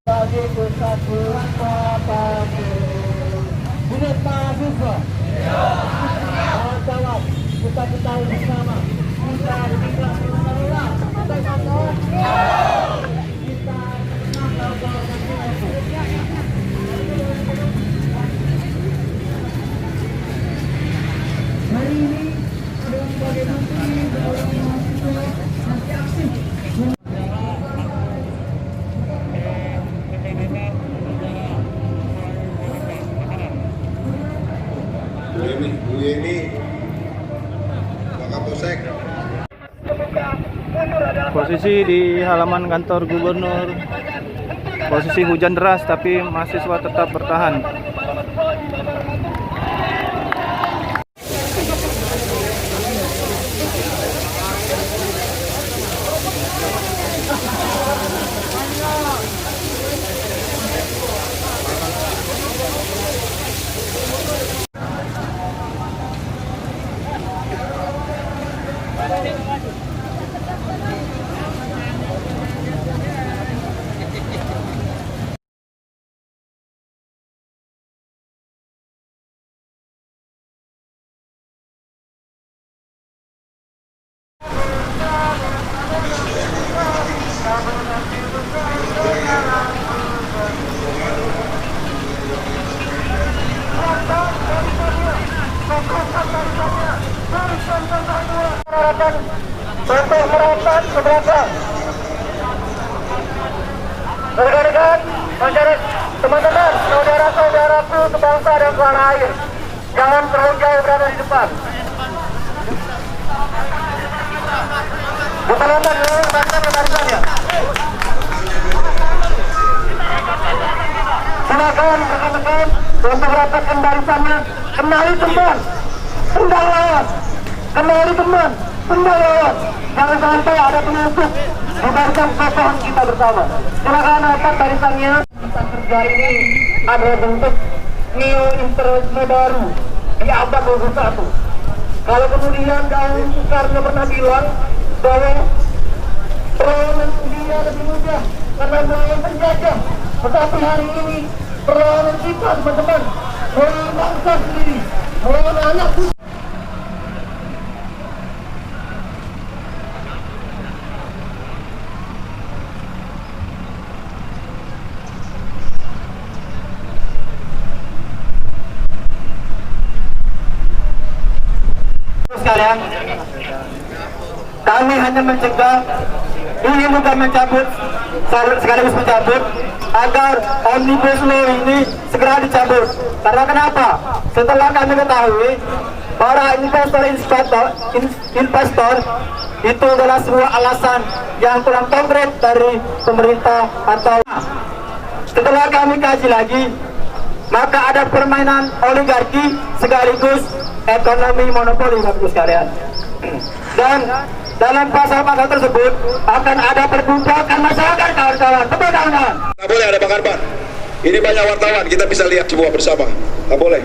Bagi persatuan Papua. Buat mahasiswa. Kawan-kawan, kita ketahui bersama. Kita tidak menolak. Kita menolak. Kita hari ini ada sebagai bukti bahwa mahasiswa masih aktif. Bu Yeni, Pak Kapolsek. Posisi di halaman kantor gubernur. Posisi hujan deras tapi mahasiswa tetap bertahan. Untuk merapat ke belakang. Rekan-rekan, teman-teman, saudara-saudaraku sebangsa dan setanah air, jangan terlalu jauh berada di depan. Bukan-bukan, barisan ya, barisan ya. Silakan rekan-rekan untuk rapatkan barisannya. Kenali teman, tendang lawan. Kenali teman, tendang lawan. Jangan sampai ada penyusup di barisan kokoh kita bersama. Silakan rapat barisannya. Kita kerja ini adalah bentuk neo imperialisme baru di abad 21. Kalau kemudian dahulu Soekarno pernah bilang bahwa perlawanan India lebih mudah karena melawan penjajah, tetapi hari ini perlawanan kita teman-teman melawan bangsa sendiri, melawan anak kita. Sekalian, kami hanya mencegah, ini bukan mencabut, sekaligus mencabut agar Omnibus Law ini segera dicabut. Karena kenapa? Setelah kami ketahui para investor itu adalah sebuah alasan yang kurang konkret dari pemerintah atau setelah kami kaji lagi, maka ada permainan oligarki sekaligus ekonomi monopoli, Bapak sekalian. Dan dalam pasal-pasal tersebut akan ada perbudakan masyarakat, kawan-kawan. Betul, kawan-kawan? Tak boleh ada bakar ban. Ini banyak wartawan, kita bisa lihat semua bersama. Tak boleh.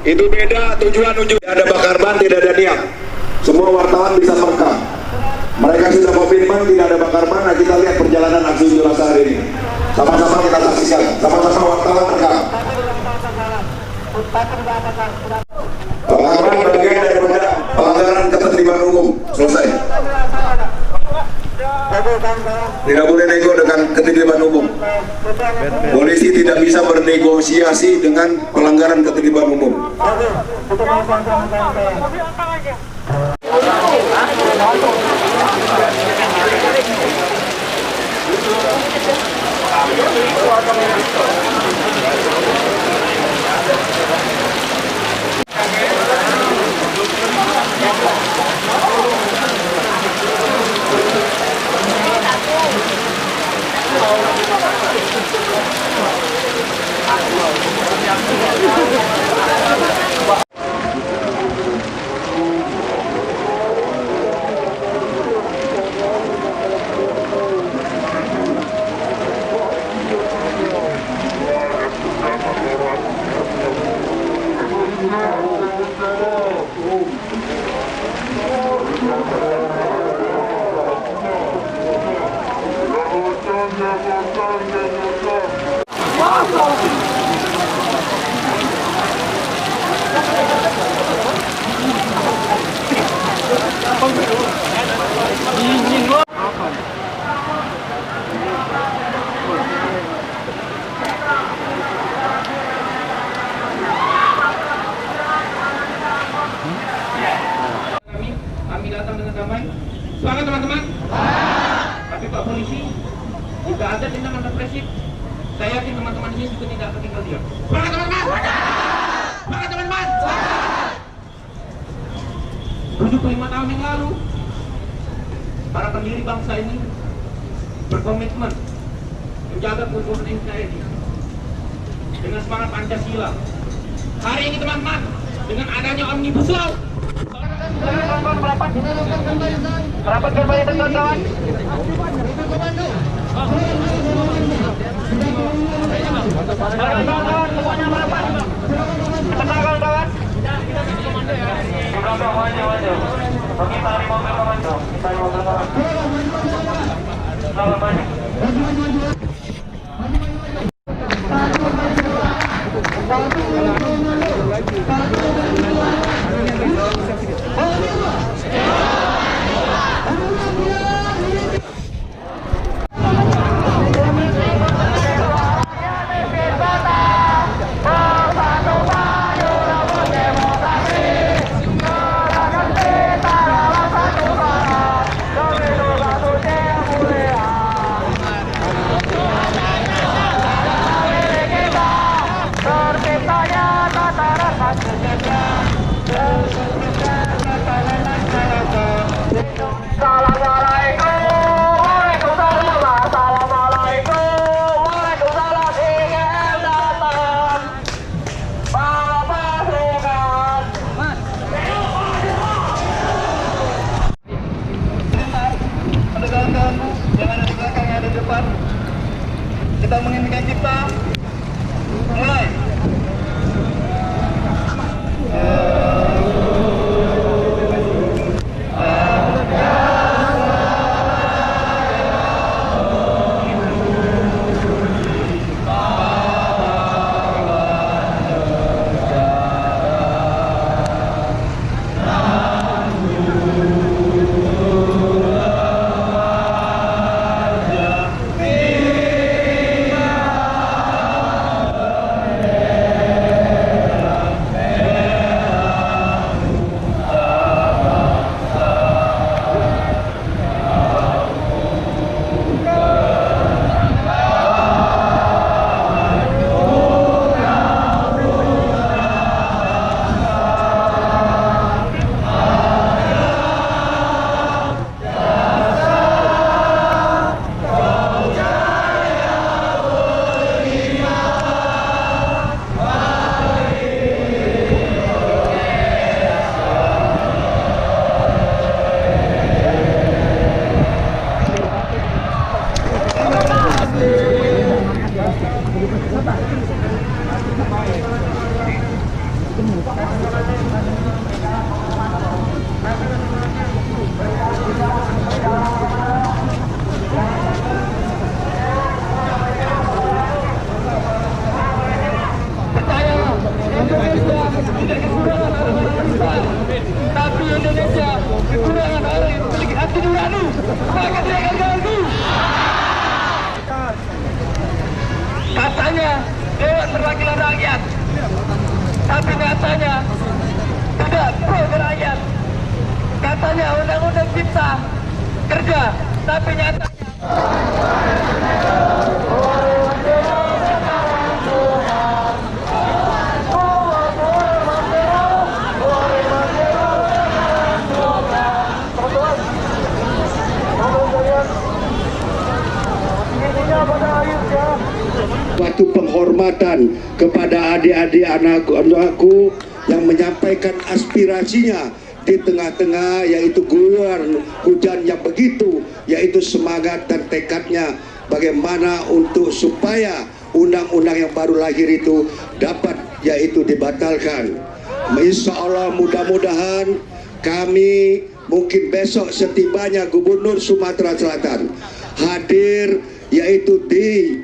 Itu beda tujuan unjuk. Ada bakar ban, tidak ada niat. Semua wartawan bisa merekam. Mereka sudah komitmen tidak ada bakar ban. Nah, kita lihat perjalanan aksi unjuk rasa hari ini. Sama-sama kita saksikan. Sama-sama wartawan rekam. Bakar ban bagian daripada pelanggaran ketertiban umum. Selesai. Tidak boleh nego dengan ketertiban umum. Polisi tidak bisa bernegosiasi dengan pelanggaran ketertiban umum. damai. Semangat teman-teman. Tapi Pak Polisi, jika ada tindakan represif, saya yakin teman-teman ini juga tidak akan tinggal diam. Semangat teman-teman. Semangat teman-teman. 75 tahun yang lalu, para pendiri bangsa ini berkomitmen menjaga keutuhan NKRI dengan semangat Pancasila. Hari ini teman-teman, dengan adanya Omnibus Law, Rapat kembali teman-teman. Kawan-kawan semuanya merapat. Tenang kawan-kawan. Di belakang maju. Oke, tarik mobil komando. Tarik mobil komando. Selamat maju. Kita menginginkan cipta mulai. Tapi Indonesia kekurangan orang yang memiliki hati nurani, maka dia akan ganggu. Katanya Dewan Perwakilan Rakyat, tapi nyatanya tidak pro rakyat. Katanya undang-undang cipta kerja, tapi nyatanya suatu penghormatan kepada adik-adik anakku yang menyampaikan aspirasinya di tengah-tengah yaitu guyuran hujan yang begitu, yaitu semangat dan tekadnya bagaimana untuk supaya undang-undang yang baru lahir itu dapat yaitu dibatalkan. Insya Allah mudah-mudahan kami mungkin besok setibanya Gubernur Sumatera Selatan hadir yaitu di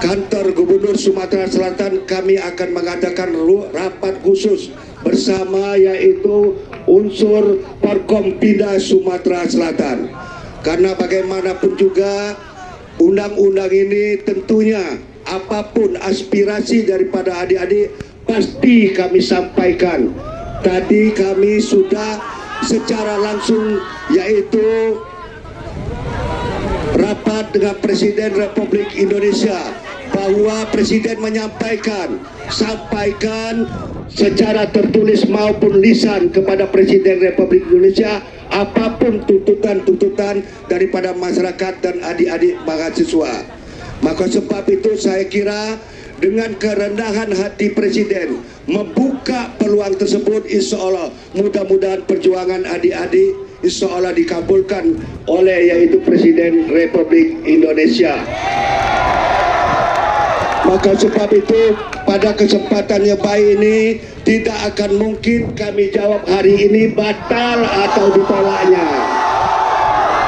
kantor Gubernur Sumatera Selatan, kami akan mengadakan rapat khusus bersama yaitu unsur Forkompinda Sumatera Selatan. Karena bagaimanapun juga undang-undang ini tentunya apapun aspirasi daripada adik-adik pasti kami sampaikan. Tadi kami sudah secara langsung, yaitu rapat dengan Presiden Republik Indonesia, bahwa Presiden menyampaikan, sampaikan secara tertulis maupun lisan kepada Presiden Republik Indonesia apapun tuntutan-tuntutan daripada masyarakat dan adik-adik mahasiswa. Maka sebab itu saya kira dengan kerendahan hati Presiden membuka peluang tersebut, insya Allah mudah-mudahan perjuangan adik-adik insya Allah dikabulkan oleh yaitu Presiden Republik Indonesia. Maka sebab itu pada kesempatan yang baik ini tidak akan mungkin kami jawab hari ini batal atau ditolaknya.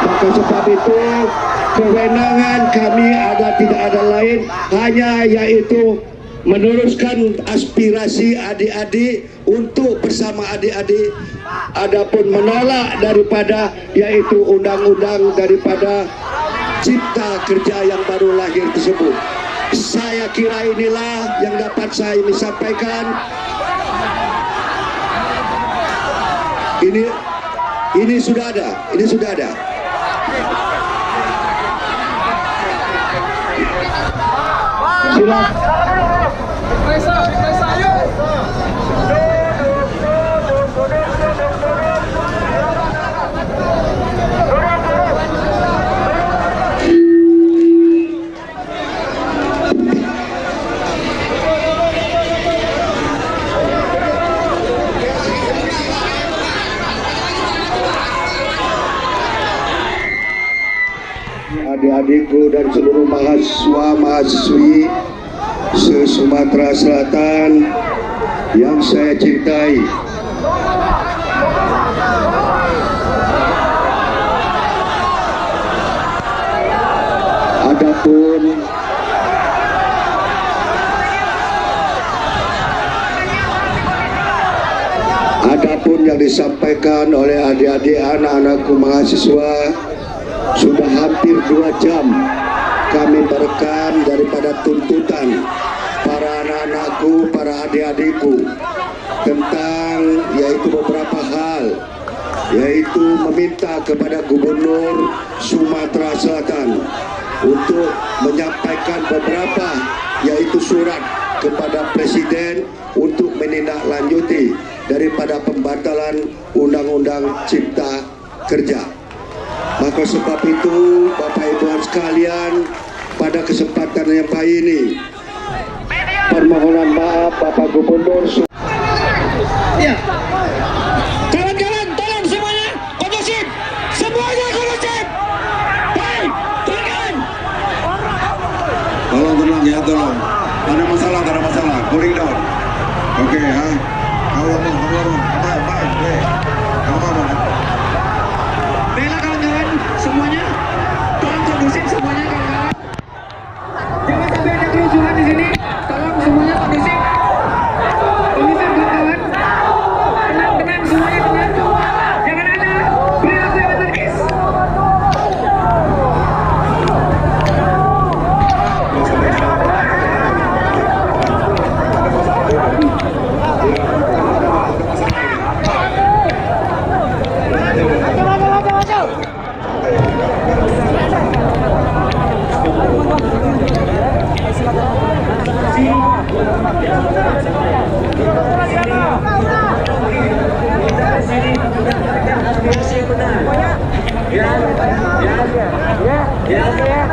Maka sebab itu kewenangan kami tidak ada lain hanya yaitu meneruskan aspirasi adik-adik untuk bersama adik-adik, adapun menolak daripada yaitu undang-undang daripada Cipta Kerja yang baru lahir tersebut. Saya kira inilah yang dapat saya sampaikan. Ini sudah ada, Silakan. Adik-adikku dan seluruh mahasiswa-mahasiswi se-Sumatera Selatan yang saya cintai. Adapun yang disampaikan oleh adik-adik anak-anakku mahasiswa sudah hampir 2 jam kami merekam daripada tuntutan para anak-anakku, para adik-adikku tentang yaitu beberapa hal, yaitu meminta kepada Gubernur Sumatera Selatan untuk menyampaikan beberapa yaitu surat kepada Presiden untuk menindaklanjuti daripada pembatalan Undang-Undang Cipta Kerja. Maka sebab itu Bapak Ibu sekalian, pada kesempatan yang baik ini permohonan maaf Bapak Gubernur. Ya. Kawan-kawan, tolong semuanya kondusif. Semuanya kondusif. Baik, silakan. Tolong tenang ya, tolong. Ada masalah, cooling down. Oke, ha. Kalau Baiklah kawan-kawan, semuanya tolong kondusif semuanya kawan-kawan. Jangan sampai ada kerusuhan di sini. Tolong semuanya kondusif. Kondusif kawan-kawan. Tenang semuanya tenang. Jangan ada perilaku yang anarkis.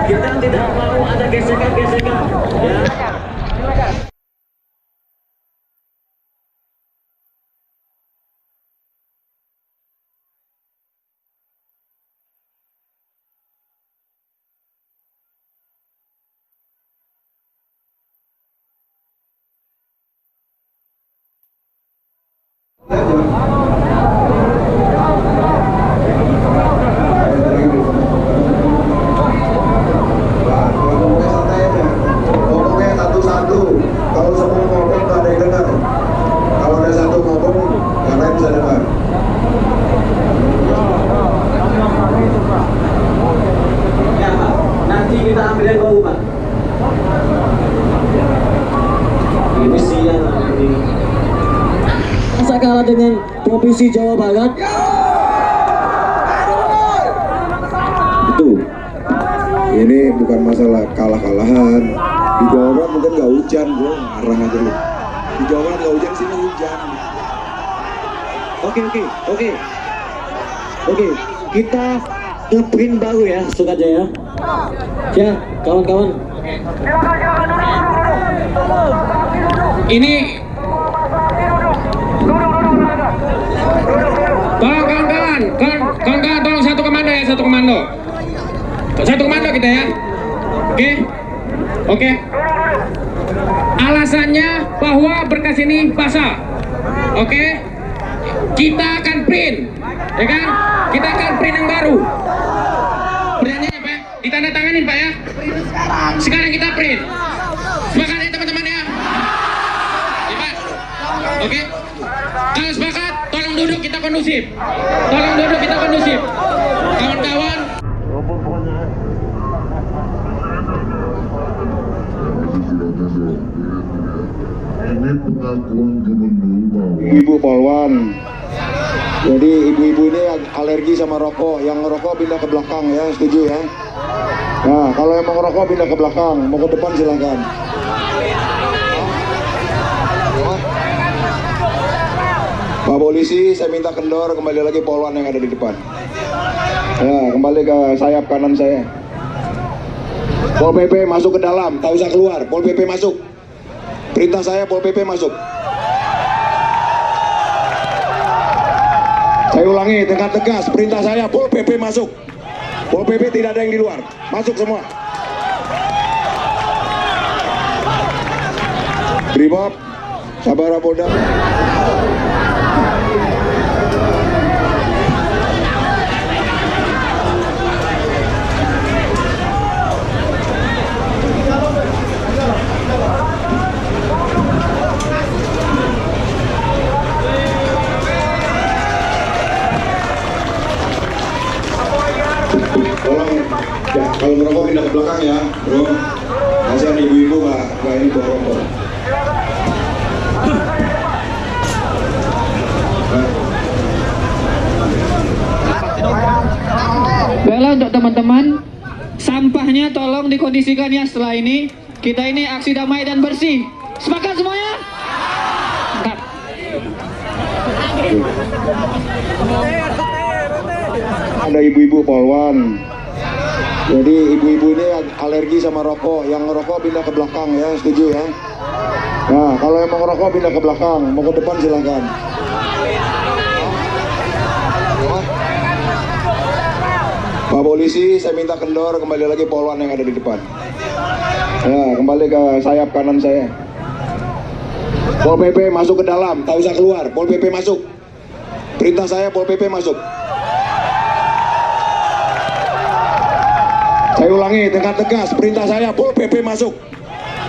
Kita tidak mau ada gesekan-gesekan. Ya. ngomongnya satu-satu. Kalau semua ngomong nggak ada yang dengar. Kalau ada satu ngomong, yang lain bisa dengar. Ya, Pak. Nanti kita ambil yang bau, Pak. Ini siang ini. Masa kalah dengan Provinsi Jawa Barat? bukan masalah kalah-kalahan. Di Jawa Barat mungkin nggak hujan, bro, marah aja lu. Di Jawa Barat nggak hujan, sini hujan. Oke, kita ngeprint baru ya, Sukajaya. Ya, kawan-kawan. Ini tolong kawan-kawan, tolong satu komando ya, satu komando kita ya. Oke. Alasannya bahwa berkas ini basah. Oke. Kita akan print, ya kan? Kita akan print yang baru. Pertanyaannya Pak, ditandatanganin Pak ya. Sekarang kita print. Sepakat ya teman-teman ya. Ya Pak. Oke. Kalau sepakat, tolong duduk kita kondusif. Kawan-kawan. Ibu polwan. Jadi ibu-ibu ini alergi sama rokok. Yang ngerokok pindah ke belakang ya, setuju ya? Nah, kalau yang mau ngerokok pindah ke belakang, mau ke depan silakan. Pak polisi, saya minta kendor kembali lagi polwan yang ada di depan. Ya, kembali ke sayap kanan saya. Pol PP masuk ke dalam, tak usah keluar. Pol PP masuk. Perintah saya Pol PP masuk. Saya ulangi dengan tegas, perintah saya Pol PP masuk. Pol PP tidak ada yang di luar, masuk semua. Brimob, Sabara Polda. Tolong ya, kalau merokok pindah ke belakang ya, bro. Kasihan ibu-ibu nggak ini bawa rokok. Baiklah untuk teman-teman, sampahnya tolong dikondisikan ya setelah ini. Kita ini aksi damai dan bersih. Sepakat semuanya? Mantap. Ada ibu-ibu polwan. Jadi ibu-ibu ini alergi sama rokok. Yang ngerokok pindah ke belakang ya, setuju ya? Nah, kalau yang mau ngerokok pindah ke belakang, mau ke depan silakan. Pak polisi, saya minta kendor kembali lagi polwan yang ada di depan. Ya, kembali ke sayap kanan saya. Pol PP masuk ke dalam, tak usah keluar. Pol PP masuk. Perintah saya Pol PP masuk. Saya ulangi dengan tegas, perintah saya Pol PP masuk.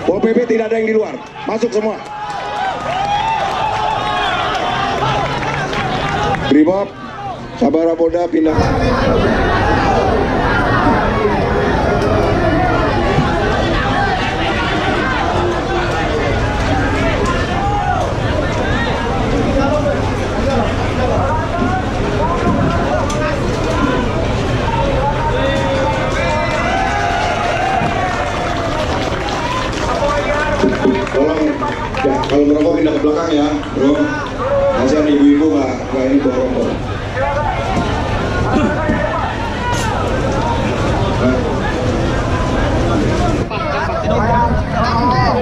Pol PP tidak ada yang di luar, masuk semua. Brimob, Sabara Polda pindah. Tolong ya, kalau merokok pindah ke belakang ya, bro. Kasihan ibu-ibu nggak ini bawa rokok.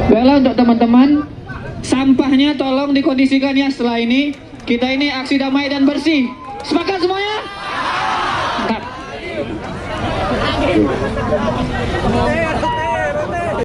Baiklah untuk teman-teman, sampahnya tolong dikondisikan ya setelah ini. Kita ini aksi damai dan bersih. Sepakat semuanya? Mantap.